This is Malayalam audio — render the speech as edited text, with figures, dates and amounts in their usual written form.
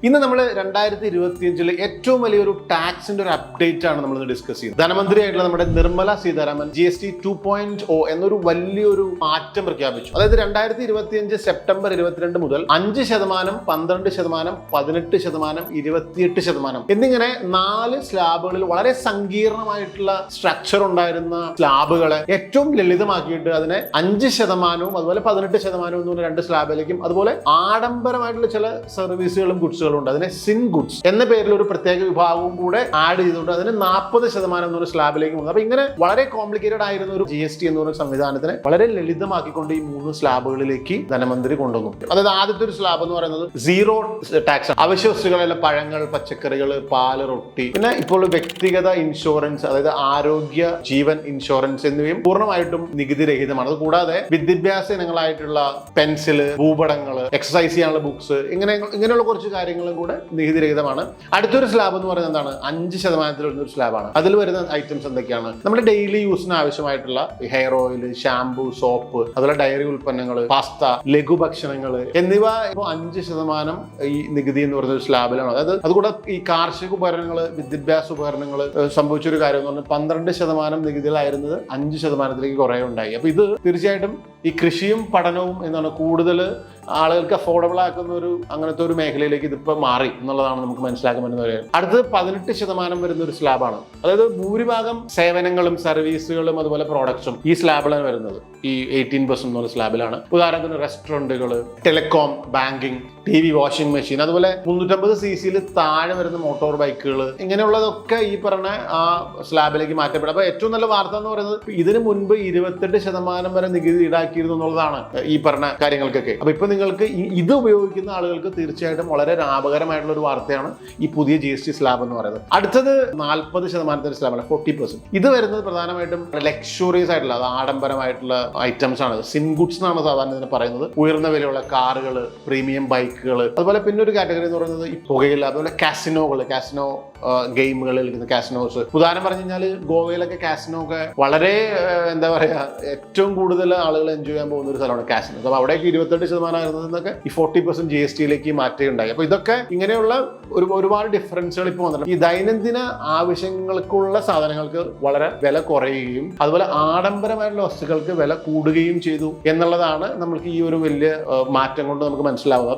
ഇന്ന് നമ്മൾ 2025 ഏറ്റവും വലിയൊരു ടാക്സിന്റെ ഒരു അപ്ഡേറ്റ് ആണ് നമ്മൾ ഡിസ്കസ് ചെയ്യുന്നത്. ധനമന്ത്രിയായിട്ടുള്ള നമ്മുടെ നിർമ്മല സീതാരാമൻ GST 2.0 എന്നൊരു വലിയൊരു മാറ്റം പ്രഖ്യാപിച്ചു. അതായത് 2025 സെപ്റ്റംബർ 22 മുതൽ 5%, 12%, 18%, 28% എന്നിങ്ങനെ 4 സ്ലാബുകളിൽ വളരെ സങ്കീർണമായിട്ടുള്ള സ്ട്രക്ചർ ഉണ്ടായിരുന്ന സ്ലാബുകളെ ഏറ്റവും ലളിതമാക്കിയിട്ട് അതിനെ 5% അതുപോലെ 18% എന്ന് പറഞ്ഞ 2 സ്ലാബിലേക്കും, അതുപോലെ ആഡംബരമായിട്ടുള്ള ചില സർവീസുകളും ഗുഡ്സുകളും ഉണ്ട്, അതിനെ സിൻ ഗുഡ്സ് എന്ന പേരിൽ ഒരു പ്രത്യേക വിഭാഗവും കൂടെ ആഡ് ചെയ്തുകൊണ്ട് അതിന് 40% എന്നൊരു സ്ലാബിലേക്ക് പോകുന്നത്. അപ്പൊ ഇങ്ങനെ വളരെ കോംപ്ലിക്കേറ്റഡ് ആയിരുന്ന ഒരു GST എന്ന് പറയുന്ന സംവിധാനത്തിനെ വളരെ ലളിതമാക്കിക്കൊണ്ട് ഈ 3 സ്ലാബുകളിലേക്ക് ധനമന്ത്രി കൊണ്ടുവന്നു. അതായത് ആദ്യത്തെ ഒരു സ്ലാബ് എന്ന് പറയുന്നത് സീറോ ടാക്സ്, അവശ്യ വസ്തുക്കളെല്ലാം പഴങ്ങൾ, പച്ചക്കറികൾ, പാല്, റൊട്ടി, പിന്നെ ഇപ്പോൾ വ്യക്തിഗത ഇൻഷുറൻസ്, അതായത് ആരോഗ്യ ജീവൻ ഇൻഷുറൻസ് എന്നിവയും പൂർണ്ണമായിട്ടും നികുതി രഹിതമാണ്. അത് കൂടാതെ വിദ്യാഭ്യാസ ഇനങ്ങളായിട്ടുള്ള പെൻസില്, ഭൂപടങ്ങൾ, എക്സസൈസ് ചെയ്യാനുള്ള ബുക്സ്, ഇങ്ങനെയുള്ള കുറച്ച് കാര്യങ്ങളും കൂടെ നികുതി രഹിതമാണ്. അടുത്തൊരു സ്ലാബ് എന്ന് പറയുന്നത് എന്താണ്? 5% വരുന്ന ഒരു സ്ലാബാണ്. അതിൽ വരുന്ന ഐറ്റംസ് എന്തൊക്കെയാണ്? നമ്മുടെ ഡെയിലി യൂസിന് ആവശ്യമായിട്ടുള്ള ഹെയർ ഓയിൽ, ഷാംപൂ, സോപ്പ്, അതുപോലെ ഡയറി ഉൽപ്പന്നങ്ങൾ, പാസ്ത, ലഘുഭക്ഷണങ്ങൾ എന്നിവ ഇപ്പോൾ 5% ഈ നികുതി എന്ന് പറയുന്ന ഒരു സ്ലാബിലാണ്. അതായത് അതുകൂടെ ഈ കാർഷിക ഉപകരണങ്ങൾ, വിദ്യാഭ്യാസ ഉപകരണങ്ങൾ സംഭവിച്ചൊരു കാര്യം എന്ന് പറഞ്ഞാൽ 12% നികുതികളായിരുന്നത് 5%ലേക്ക് കുറേ ഉണ്ടായി. അപ്പൊ ഇത് തീർച്ചയായിട്ടും ഈ കൃഷിയും പഠനവും എന്താണ് കൂടുതൽ ആളുകൾക്ക് അഫോർഡബിൾ ആക്കുന്ന ഒരു അങ്ങനത്തെ ഒരു മേഖലയിലേക്ക് ഇതിപ്പോൾ മാറി എന്നുള്ളതാണ് നമുക്ക് മനസ്സിലാക്കാൻ പറ്റുന്ന കാര്യം. അടുത്തത് 18% വരുന്ന ഒരു സ്ലാബാണ്. അതായത് ഭൂരിഭാഗം സേവനങ്ങളും സർവീസുകളും അതുപോലെ പ്രോഡക്ട്സും ഈ സ്ലാബിലാണ് വരുന്നത്. ഈ 18% എന്നുള്ള സ്ലാബിലാണ്. ഉദാഹരണത്തിന് റെസ്റ്റോറൻറ്റുകൾ, telecom, banking, TV, washing machine, അതുപോലെ 350 cc താഴെ വരുന്ന മോട്ടോർ ബൈക്കുകൾ, ഇങ്ങനെയുള്ളതൊക്കെ ഈ പറഞ്ഞ ആ സ്ലാബിലേക്ക് മാറ്റപ്പെടും. അപ്പൊ ഏറ്റവും നല്ല വാർത്ത എന്ന് പറയുന്നത് ഇതിനു മുൻപ് 28% വരെ നികുതി ഈടാക്കിയിരുന്നു എന്നുള്ളതാണ് ഈ പറഞ്ഞ കാര്യങ്ങൾക്കൊക്കെ. അപ്പൊ ഇപ്പൊ നിങ്ങൾക്ക് ഇത് ഉപയോഗിക്കുന്ന ആളുകൾക്ക് തീർച്ചയായിട്ടും വളരെ ലാഭകരമായിട്ടുള്ള ഒരു വാർത്തയാണ് ഈ പുതിയ GST സ്ലാബ് എന്ന് പറയുന്നത്. അടുത്തത് 40% സ്ലാബാണ്, 40%. ഇത് വരുന്നത് പ്രധാനമായിട്ടും ലക്ഷറീസ് ആയിട്ടുള്ള, അത് ആഡംബരമായിട്ടുള്ള ഐറ്റംസ് ആണ്. സിൻ ഗുഡ്സ് എന്നാണ് സാധാരണ ഇതിനെ പറയുന്നത്. ഉയർന്ന വിലയുള്ള കാറുകൾ, പ്രീമിയം ബൈക്കുകൾ, അതുപോലെ പിന്നെ ഒരു കാറ്റഗറി എന്ന് പറയുന്നത് ഈ പുകയില, അതുപോലെ കാസിനോ ഗെയിമുകൾ കളിക്കുന്ന കാസിനോസ്. ഉദാഹരണം പറഞ്ഞു കഴിഞ്ഞാൽ ഗോവയിലൊക്കെ കാസിനോ ഒക്കെ വളരെ എന്താ പറയാ ഏറ്റവും കൂടുതൽ ആളുകൾ എൻജോയ് ചെയ്യാൻ പോകുന്ന ഒരു സ്ഥലമാണ് കാസിനോ. അപ്പൊ അവിടേക്ക് 28% ആയിരുന്നതൊക്കെ ഈ 40% GST മാറ്റുകയുണ്ടായി. അപ്പൊ ഇതൊക്കെ ഇങ്ങനെയുള്ള ഒരുപാട് ഡിഫറൻസുകൾ ഇപ്പോൾ വന്നിട്ടുണ്ട്. ഈ ദൈനംദിന ആവശ്യങ്ങൾക്കുള്ള സാധനങ്ങൾക്ക് വളരെ വില കുറയുകയും അതുപോലെ ആഡംബരമായിട്ടുള്ള വസ്തുക്കൾക്ക് വില കൂടുകയും ചെയ്തു എന്നുള്ളതാണ് നമ്മൾക്ക് ഈ ഒരു വലിയ മാറ്റം കൊണ്ട് നമുക്ക് മനസ്സിലാവുക.